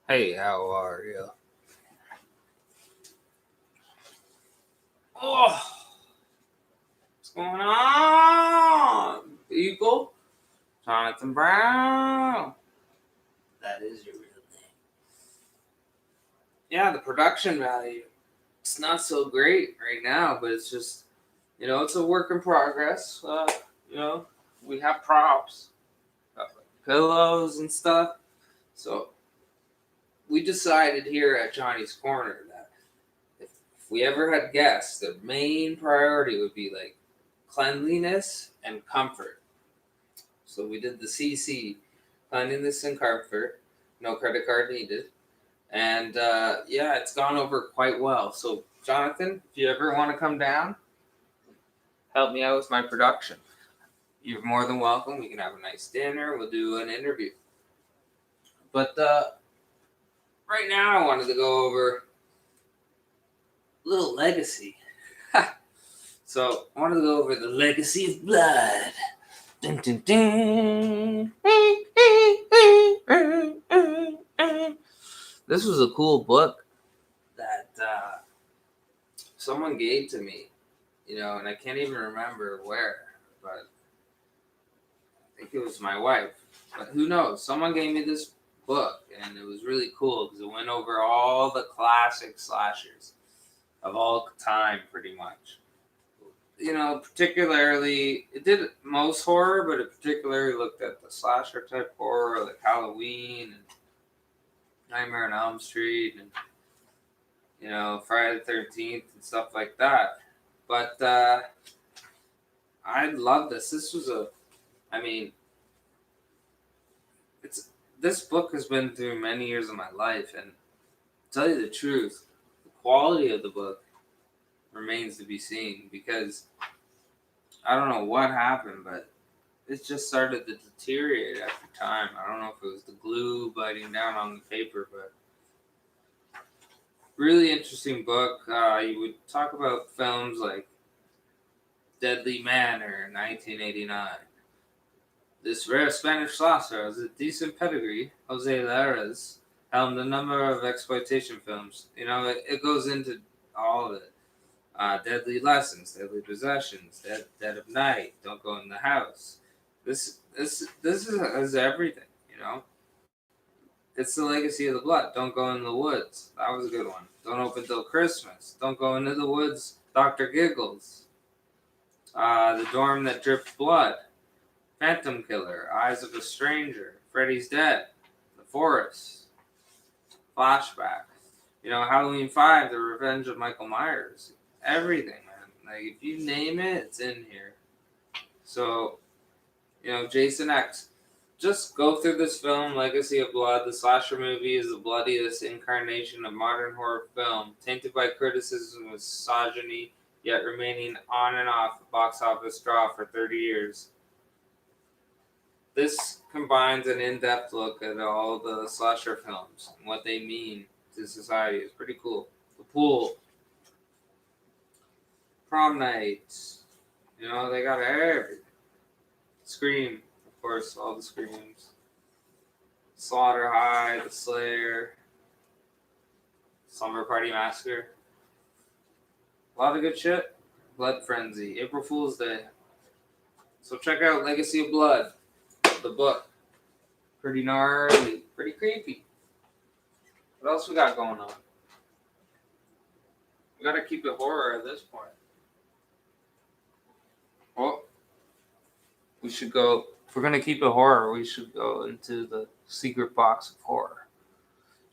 Hey, how are you? Oh, what's going on, people? Johnathan Brown. That is your real name. Yeah, the production value. It's not so great right now, but it's just, it's a work in progress. You know, we have props, got like pillows and stuff. So we decided here at Johnny's Corner that if we ever had guests, the main priority would be like cleanliness and comfort. So we did the CC, cleanliness and comfort, no credit card needed. And yeah, it's gone over quite well. So, Johnathan, if you ever want to come down, help me out with my production. You're more than welcome. We can have a nice dinner. We'll do an interview. But right now, I wanted to go over a little legacy. So, I wanted to go over the legacy of blood. Dun, dun, dun. This was a cool book that someone gave to me, and I can't even remember where, but I think it was my wife. But who knows? Someone gave me this book, and it was really cool because it went over all the classic slashers of all time, pretty much. Particularly, it did most horror, but it particularly looked at the slasher type horror, like Halloween and Nightmare on Elm Street, and Friday the 13th and stuff like that. But I love this. This book has been through many years of my life, and to tell you the truth, the quality of the book remains to be seen because I don't know what happened, but it just started to deteriorate after time. I don't know if it was the glue biting down on the paper, but really interesting book. You would talk about films like Deadly Manor in 1989. This rare Spanish slasher has a decent pedigree. Jose Larraz helmed a number of exploitation films. It goes into all of it. Deadly Lessons, Deadly Possessions, Dead of Night, Don't Go in the House. This is everything. It's the legacy of the blood. Don't Go in the Woods. That was a good one. Don't Open Till Christmas. Don't Go into the Woods. Dr. Giggles. The Dorm That Dripped Blood. Phantom Killer. Eyes of a Stranger. Freddy's Dead. The Forest. Flashback. Halloween 5, The Revenge of Michael Myers. Everything, man. Like, if you name it, it's in here. So, Jason X. Just go through this film, Legacy of Blood. The slasher movie is the bloodiest incarnation of modern horror film, tainted by criticism and misogyny, yet remaining on and off the box office draw for 30 years. This combines an in-depth look at all the slasher films and what they mean to society. It's pretty cool. The Pool. Prom Nights. They got everything. Scream. Of course, all the screams. Slaughter High, The Slayer, Slumber Party Massacre. A lot of good shit. Blood Frenzy, April Fool's Day. So check out Legacy of Blood, the book. Pretty gnarly, pretty creepy. What else we got going on? We gotta keep it horror at this point. Well, we should go. If we're gonna keep it horror, we should go into the secret box of horror.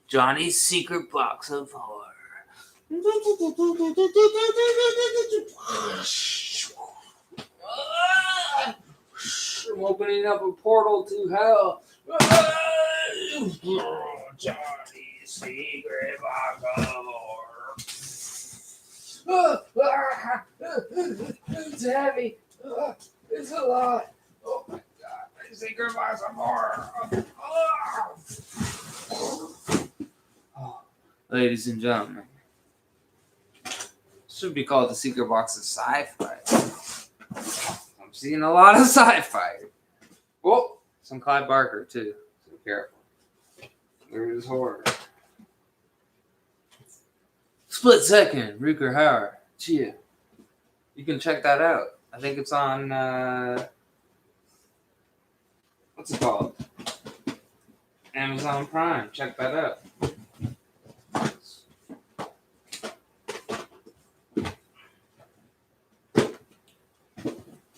Johnny's secret box of horror. I'm opening up a portal to hell. Johnny's secret box of horror. It's heavy. It's a lot. Oh my god. My secret box of horror. Ladies and gentlemen, should be called the secret box of sci-fi. I'm seeing a lot of sci-fi. Whoa, some Clive Barker too. So be careful. There is horror. Split Second, Ruker Hauer. Chia. You can check that out. I think it's on, what's it called? Amazon Prime. Check that out.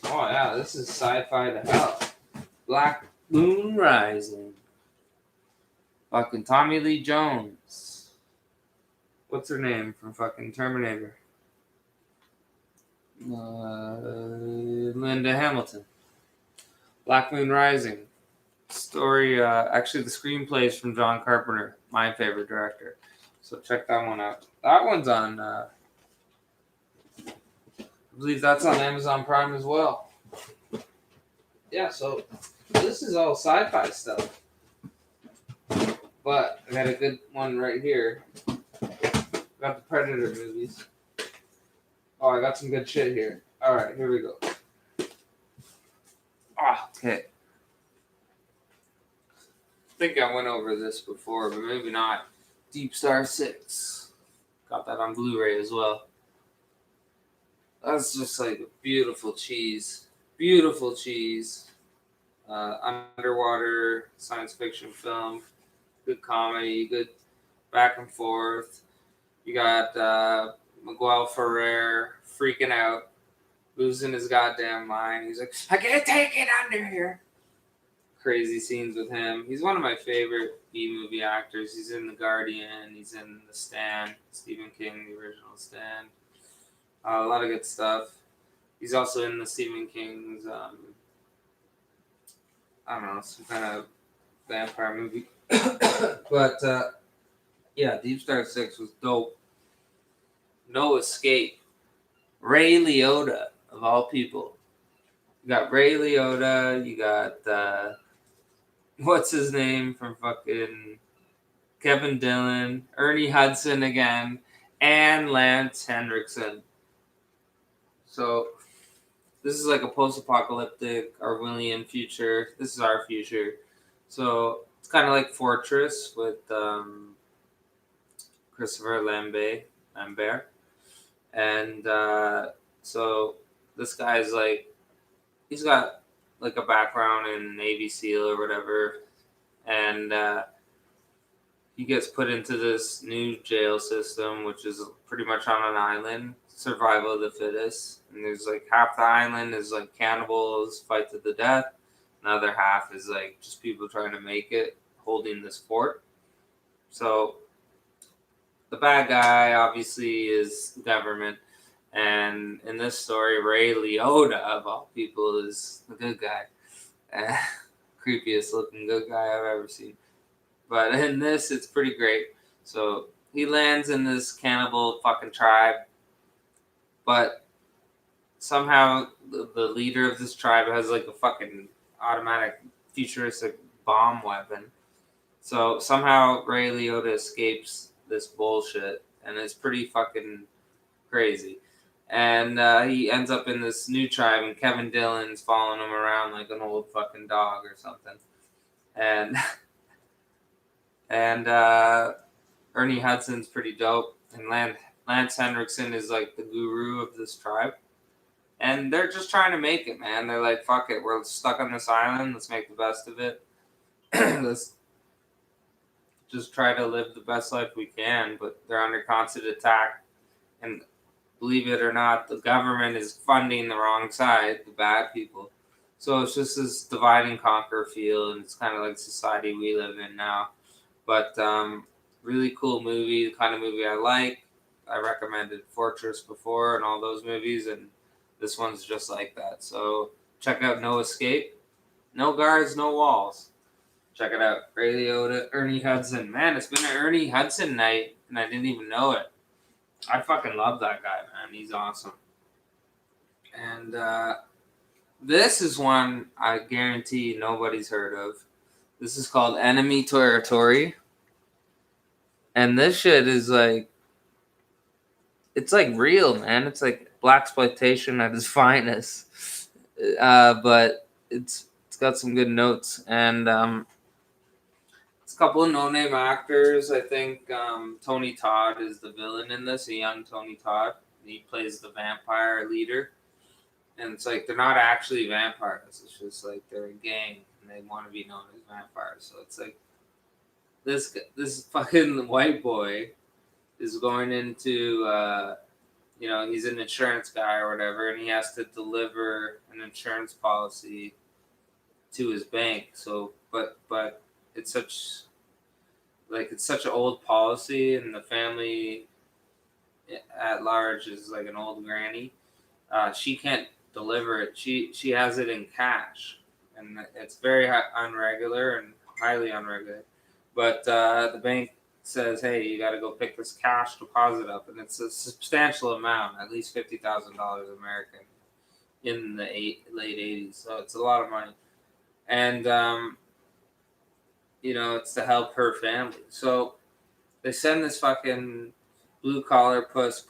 Oh yeah, this is sci-fi to hell. Black Moon Rising. Fucking Tommy Lee Jones. What's her name from fucking Terminator? Linda Hamilton. Black Moon Rising. Story, actually the screenplay is from John Carpenter, my favorite director. So check that one out. That one's on, I believe that's on Amazon Prime as well. Yeah, so this is all sci-fi stuff. But I got a good one right here. Got the Predator movies. Oh, I got some good shit here. Alright, here we go. Okay. I think I went over this before, but maybe not. Deep Star 6. Got that on Blu-ray as well. That's just like a beautiful cheese. Beautiful cheese. Underwater science fiction film. Good comedy. Good back and forth. You got Miguel Ferrer freaking out. Losing his goddamn mind. He's like, I can't take it under here. Crazy scenes with him. He's one of my favorite B-movie actors. He's in The Guardian. He's in The Stand. Stephen King, the original Stand. A lot of good stuff. He's also in the Stephen King's, I don't know, some kind of vampire movie. But, yeah, Deep Star 6 was dope. No Escape. Ray Liotta, of all people. You got Ray Liotta. You got, what's his name from fucking Kevin Dillon, Ernie Hudson again, and Lance Henriksen. So this is like a post-apocalyptic Orwellian future. This is our future. So it's kind of like Fortress with Christopher Lambert. And so this guy's like, he's got like a background in Navy SEAL or whatever, and he gets put into this new jail system, which is pretty much on an island, survival of the fittest. And there's like half the island is like cannibals, fight to the death. Another half is like just people trying to make it, holding this fort. So the bad guy obviously is government. And in this story, Ray Liotta, of all people, is the good guy. Creepiest looking good guy I've ever seen. But in this, it's pretty great. So he lands in this cannibal fucking tribe. But somehow the leader of this tribe has like a fucking automatic futuristic bomb weapon. So somehow Ray Liotta escapes this bullshit. And it's pretty fucking crazy. And he ends up in this new tribe, and Kevin Dillon's following him around like an old fucking dog or something. And Ernie Hudson's pretty dope, and Lance Henriksen is like the guru of this tribe. And they're just trying to make it, man. They're like, fuck it, we're stuck on this island, let's make the best of it. Let's just try to live the best life we can, but they're under constant attack. And believe it or not, the government is funding the wrong side, the bad people. So it's just this divide and conquer feel, and it's kind of like society we live in now. But really cool movie, the kind of movie I like. I recommended Fortress before and all those movies, and this one's just like that. So check out No Escape. No guards, no walls. Check it out. Ray Liotta, Ernie Hudson. Man, it's been an Ernie Hudson night, and I didn't even know it. I fucking love that guy, man. He's awesome. And this is one I guarantee nobody's heard of. This is called Enemy Territory. And this shit is like, it's like real, man. It's like blaxploitation at its finest. But it's got some good notes. And It's a couple of no-name actors. I think Tony Todd is the villain in this, a young Tony Todd. He plays the vampire leader. And it's like they're not actually vampires. It's just like they're a gang and they want to be known as vampires. So it's like this fucking white boy is going into he's an insurance guy or whatever, and he has to deliver an insurance policy to his bank. So but it's such an old policy, and the family at large is like an old granny. She can't deliver it. She has it in cash, and it's very unregular and highly unregular. But the bank says, "Hey, you got to go pick this cash deposit up," and it's a substantial amount, at least $50,000 American, in the late '80s. So it's a lot of money, and it's to help her family. So they send this fucking blue collar puss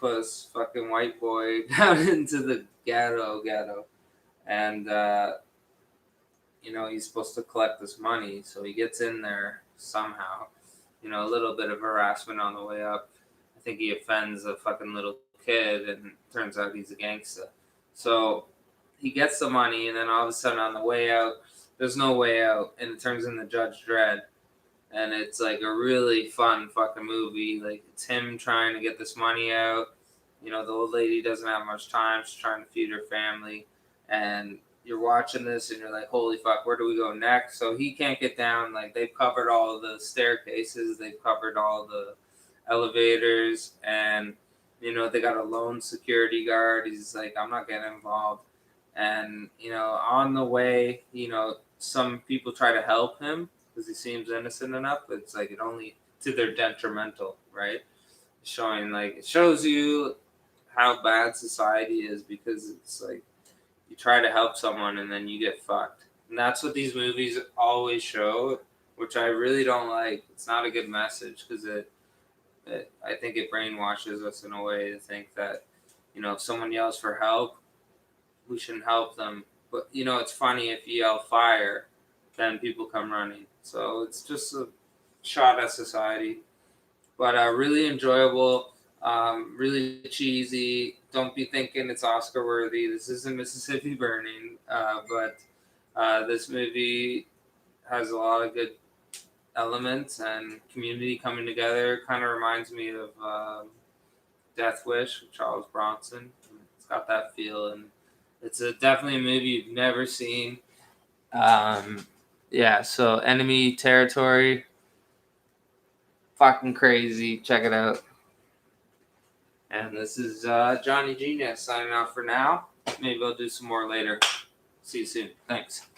fucking white boy down into the ghetto, and he's supposed to collect this money. So he gets in there somehow. A little bit of harassment on the way up. I think he offends a fucking little kid, and turns out he's a gangster. So he gets the money, and then all of a sudden on the way out, there's no way out, and it turns into Judge Dredd. And it's like a really fun fucking movie. Like, it's him trying to get this money out. The old lady doesn't have much time. She's trying to feed her family. And you're watching this and you're like, holy fuck, where do we go next? So he can't get down. Like, they've covered all the staircases. They've covered all the elevators. And, they got a lone security guard. He's like, I'm not getting involved. And, on the way, some people try to help him, because he seems innocent enough, but it's like it only to their detrimental, right? It shows you how bad society is, because it's like you try to help someone and then you get fucked. And that's what these movies always show, which I really don't like. It's not a good message, because I think it brainwashes us in a way to think that, if someone yells for help, we shouldn't help them. But, it's funny, if you yell fire, then people come running. So it's just a shot at society. But really enjoyable, really cheesy. Don't be thinking it's Oscar worthy. This isn't Mississippi Burning. But this movie has a lot of good elements, and community coming together. Kind of reminds me of Death Wish with Charles Bronson. It's got that feel, and it's definitely a movie you've never seen. Yeah, so Enemy Territory, fucking crazy. Check it out. And this is Johnny Genius signing off for now. Maybe I'll do some more later. See you soon. Thanks.